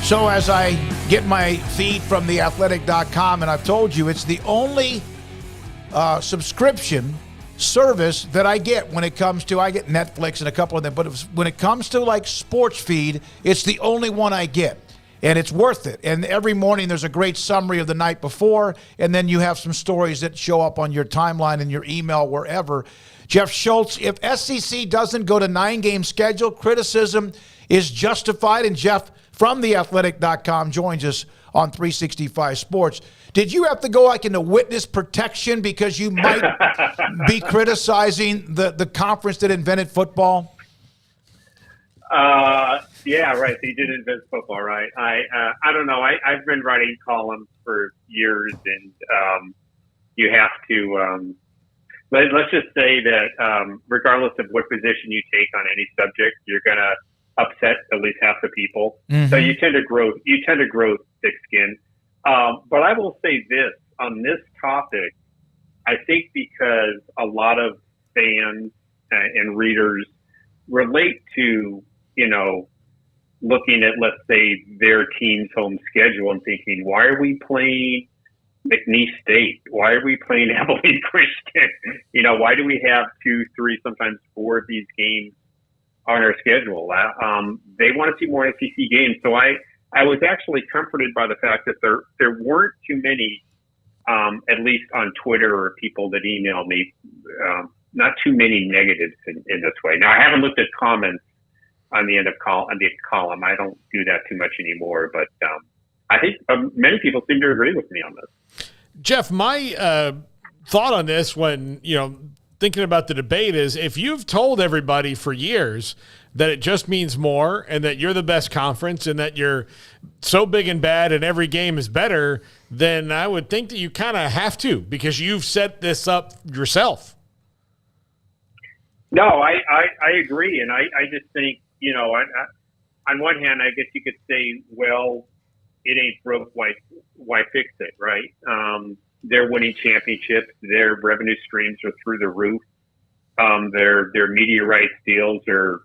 So as I get my feed from theathletic.com, and I've told you it's the only subscription service that I get when it comes to, I get Netflix and a couple of them, but when it comes to like sports feed, it's the only one I get. And it's worth it. And every morning there's a great summary of the night before, and then you have some stories that show up on your timeline and your email, wherever. Jeff Schultz, if SEC doesn't go to 9-game schedule, criticism is justified. And Jeff from theathletic.com joins us on 365 Sports. Did you have to go like into witness protection because you might be criticizing the conference that invented football? Yeah, right. They did invent football, right? I don't know. I've been writing columns for years, and you have to. Let's just say that regardless of what position you take on any subject, you're going to upset at least half the people. Mm-hmm. So you tend to grow thick skin. But I will say this on this topic. I think because a lot of fans and readers relate to, looking at, let's say, their team's home schedule and thinking, why are we playing McNeese State? Why are we playing Abilene Christian? Why do we have 2, 3, sometimes 4 of these games on our schedule? They want to see more SEC games. So I was actually comforted by the fact that there weren't too many, at least on Twitter or people that emailed me, not too many negatives in this way. Now, I haven't looked at comments on the end of the column. I don't do that too much anymore, but I think many people seem to agree with me on this. Jeff, my thought on this when, thinking about the debate is if you've told everybody for years that it just means more and that you're the best conference and that you're so big and bad and every game is better, then I would think that you kind of have to because you've set this up yourself. No, I agree. And I just think, on one hand, I guess you could say, well, it ain't broke, why fix it, right? They're winning championships. Their revenue streams are through the roof. Their media rights deals are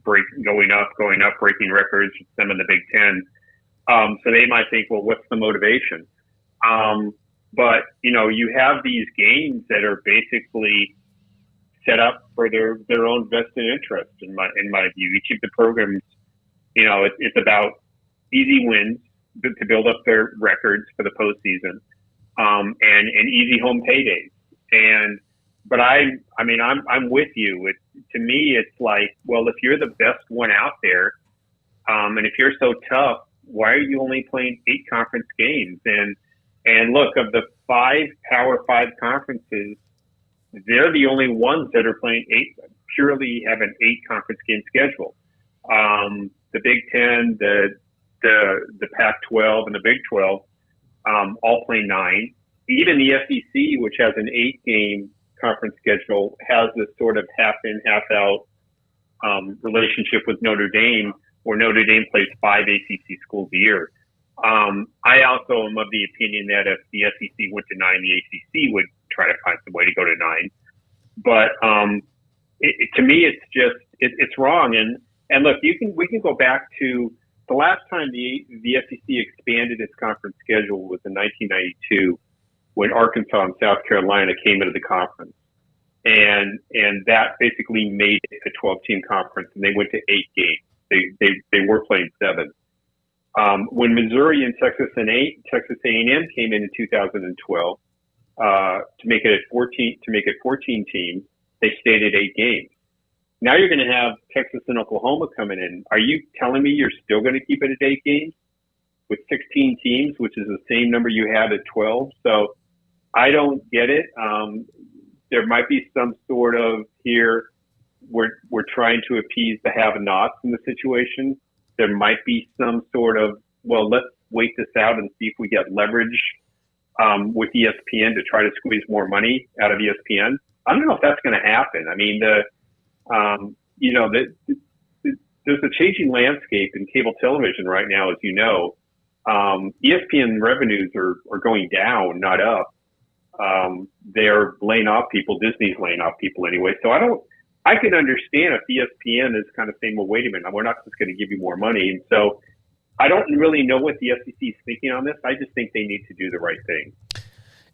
going up, breaking records. Some in the Big Ten. So they might think, well, what's the motivation? But you have these games that are basically set up for their own vested interest. In my view, each of the programs, it's about easy wins to build up their records for the postseason, and easy home paydays. But I'm with you. To me, it's like, well, if you're the best one out there, and if you're so tough, why are you only playing 8 conference games? And look, of the 5 Power 5 conferences, they're the only ones that are playing 8, purely have an 8 conference game schedule. The Big Ten, the Pac-12 and the Big 12, all play 9. Even the SEC, which has an 8-game conference schedule, has this sort of half in, half out relationship with Notre Dame, where Notre Dame plays 5 ACC schools a year. I also am of the opinion that if the SEC went to 9, the ACC would try to find some way to go to 9. But to me, it's wrong. And look, we can go back to the last time the SEC expanded its conference schedule was in 1992, when Arkansas and South Carolina came into the conference, and that basically made it a 12-team conference, and they went to 8 games. They were playing 7. When Missouri and Texas A&M came in 2012 to make it 14 teams, they stayed at 8 games. Now you're going to have Texas and Oklahoma coming in. Are you telling me you're still going to keep it at 8 games with 16 teams, which is the same number you had at 12? So I don't get it. There might be some sort of here we're trying to appease the have-nots in the situation. There might be some sort of, well, let's wait this out and see if we get leverage with ESPN to try to squeeze more money out of ESPN. I don't know if that's going to happen. I mean, there's a changing landscape in cable television right now, as you know. ESPN revenues are going down, not up. They're laying off people. Disney's laying off people anyway. So I don't I can understand if ESPN is kind of saying, well, wait a minute, we're not just going to give you more money. And so I don't really know what the SEC is thinking on this. I just think they need to do the right thing.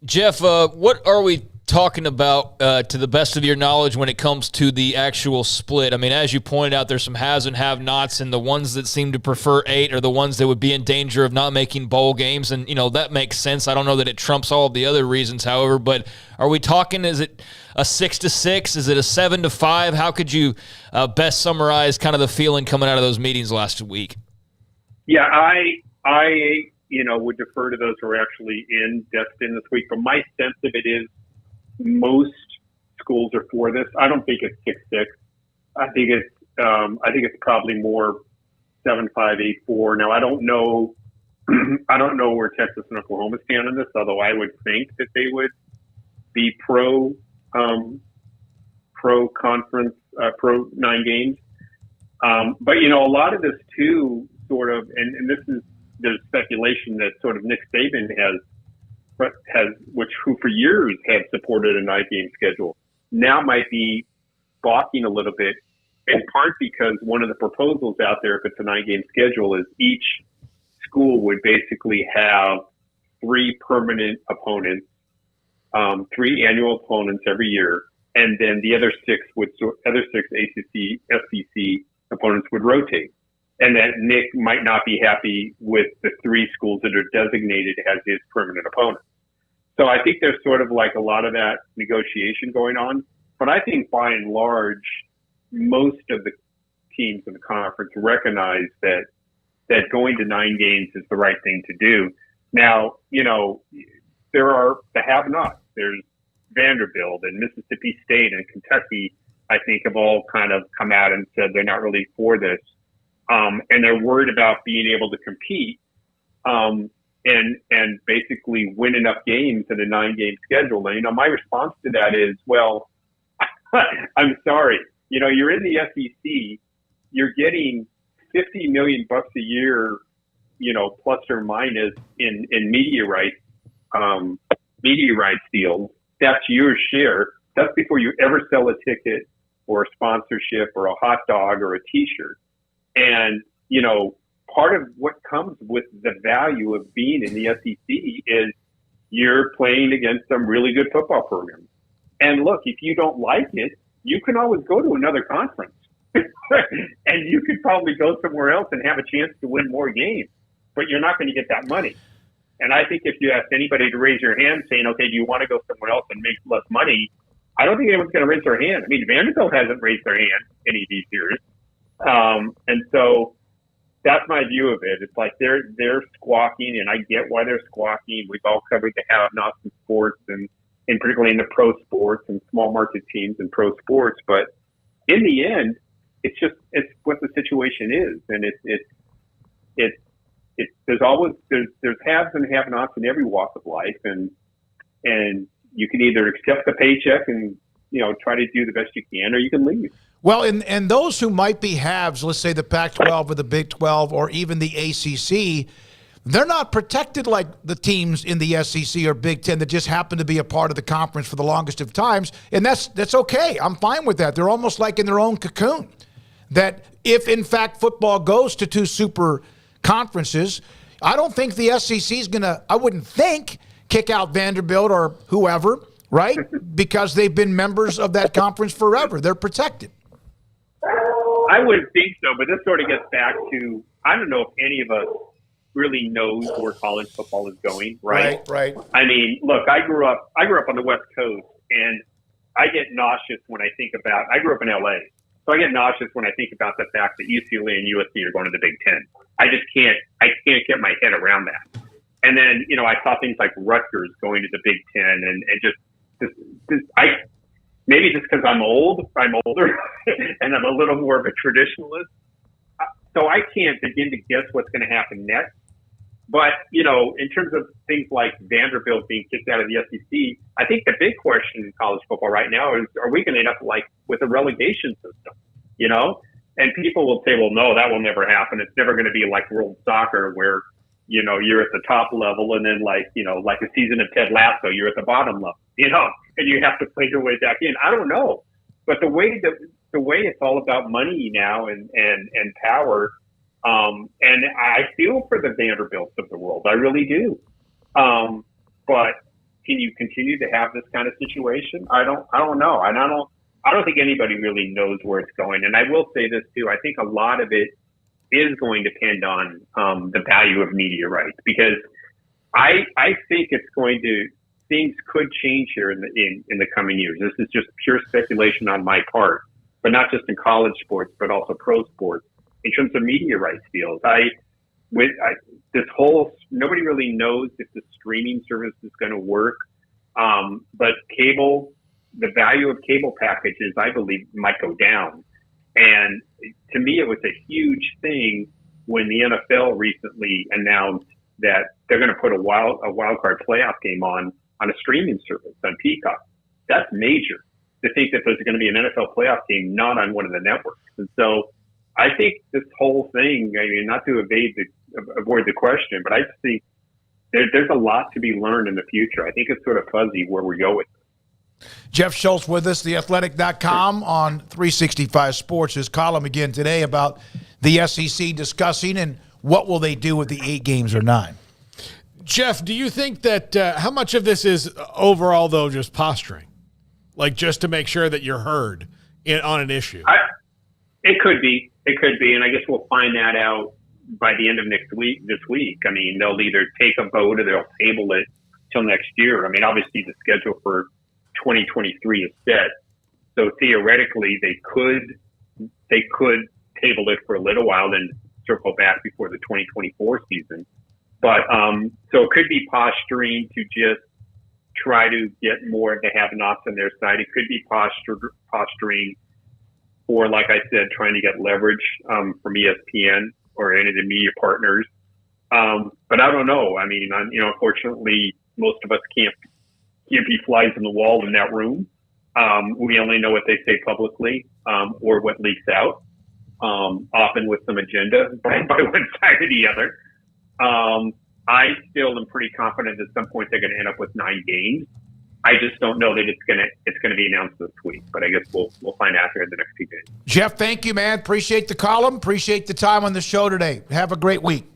Jeff, what are we talking about to the best of your knowledge when it comes to the actual split? I mean, as you pointed out, there's some haves and have-nots, and the ones that seem to prefer 8 are the ones that would be in danger of not making bowl games, and, that makes sense. I don't know that it trumps all of the other reasons, however, but are we talking, is it a 6-6? Is it a 7-5? How could you best summarize kind of the feeling coming out of those meetings last week? Yeah, I would defer to those who are actually in Destin this week, but my sense of it is most schools are for this. I don't think it's 6-6. I think it's probably more 7-5, 8-4. Now I don't know where Texas and Oklahoma stand on this, although I would think that they would be pro conference, pro 9 games. But a lot of this too, sort of, and this is there's speculation that sort of Nick Saban who for years have supported a 9-game schedule, now might be balking a little bit, in part because one of the proposals out there, if it's a 9-game schedule, is each school would basically have 3 permanent opponents, 3 annual opponents every year, and then the other 6 ACC, SEC opponents would rotate. And that Nick might not be happy with the 3 schools that are designated as his permanent opponents. So I think there's sort of like a lot of that negotiation going on. But I think by and large, most of the teams in the conference recognize that going to 9 games is the right thing to do. Now, there are the have-nots. There's Vanderbilt and Mississippi State and Kentucky, I think, have all kind of come out and said they're not really for this. And they're worried about being able to compete and basically win enough games in a 9-game schedule. And, my response to that is, well, I'm sorry. You're in the SEC. You're getting $50 million a year, plus or minus in media rights deals. That's your share. That's before you ever sell a ticket or a sponsorship or a hot dog or a T-shirt. And, part of what comes with the value of being in the SEC is you're playing against some really good football programs. And look, if you don't like it, you can always go to another conference and you could probably go somewhere else and have a chance to win more games, but you're not going to get that money. And I think if you ask anybody to raise your hand saying, okay, do you want to go somewhere else and make less money? I don't think anyone's going to raise their hand. I mean, Vanderbilt hasn't raised their hand any of these years. And so that's my view of it. It's like they're squawking, and I get why they're squawking. We've all covered the have-nots in sports, and particularly in the pro sports and small market teams and pro sports. But in the end, it's what the situation is, and there's haves and have-nots in every walk of life, and you can either accept the paycheck and try to do the best you can, or you can leave. Well, and those who might be haves, let's say the Pac-12 or the Big 12 or even the ACC, they're not protected like the teams in the SEC or Big 10 that just happen to be a part of the conference for the longest of times, and that's okay. I'm fine with that. They're almost like in their own cocoon. That if, in fact, football goes to 2 super conferences, I don't think the SEC is going to, I wouldn't think, kick out Vanderbilt or whoever, right? Because they've been members of that conference forever. They're protected. I wouldn't think so, but this sort of gets back to, I don't know if any of us really knows where college football is going, right? Right. I mean, look, I grew up on the West Coast, and I get nauseous when I think about, I grew up in LA, so I get nauseous when I think about the fact that UCLA and USC are going to the Big Ten. I can't get my head around that. And then, I saw things like Rutgers going to the Big Ten, and maybe just because I'm older, and I'm a little more of a traditionalist. So I can't begin to guess what's going to happen next. But, in terms of things like Vanderbilt being kicked out of the SEC, I think the big question in college football right now is, are we going to end up with a relegation system, And people will say, well, no, that will never happen. It's never going to be like world soccer where, you're at the top level, and then like a season of Ted Lasso, you're at the bottom level, and you have to play your way back in. I don't know. But the way that the way. It's all about money now and power. And I feel for the Vanderbilts of the world. I really do. But can you continue to have this kind of situation? I don't know. And I don't think anybody really knows where it's going. And I will say this too. I think a lot of it is going to depend on the value of media rights, because I think it's going to, things could change here in the coming years. This is just pure speculation on my part, but not just in college sports, but also pro sports in terms of media rights deals. Nobody really knows if the streaming service is going to work. But the value of cable packages, I believe, might go down. And to me, it was a huge thing when the NFL recently announced that they're going to put a wild card playoff game on a streaming service on Peacock. That's major, to think that there's going to be an NFL playoff game not on one of the networks. And so I think this whole thing, I mean, not to avoid the question, but I just think there's a lot to be learned in the future. I think it's sort of fuzzy where we go with it. Jeff Schultz with us, theathletic.com on 365 Sports. His column again today about the SEC discussing and what will they do with the 8 games or 9. Jeff, do you think that how much of this is overall, though, just posturing? Like just to make sure that you're heard on an issue? It could be. And I guess we'll find that out by the end of this week. I mean, they'll either take a vote or they'll table it till next year. I mean, obviously the schedule for 2023 is set. So theoretically they could table it for a little while, then circle back before the 2024 season. But so it could be posturing to just try to get more of the have-nots on their side. It could be posturing for, like I said, trying to get leverage from ESPN or any of the media partners. But I don't know. I mean, unfortunately, most of us can't be flies in the wall in that room. We only know what they say publicly or what leaks out, often with some agenda by one side or the other. I still am pretty confident at some point they're going to end up with 9 games. I just don't know that it's going to be announced this week, but I guess we'll find out here in the next few days. Jeff, thank you, man. Appreciate the column. Appreciate the time on the show today. Have a great week.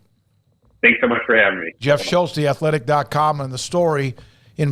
Thanks so much for having me. Jeff Schultz, theathletic.com, and the story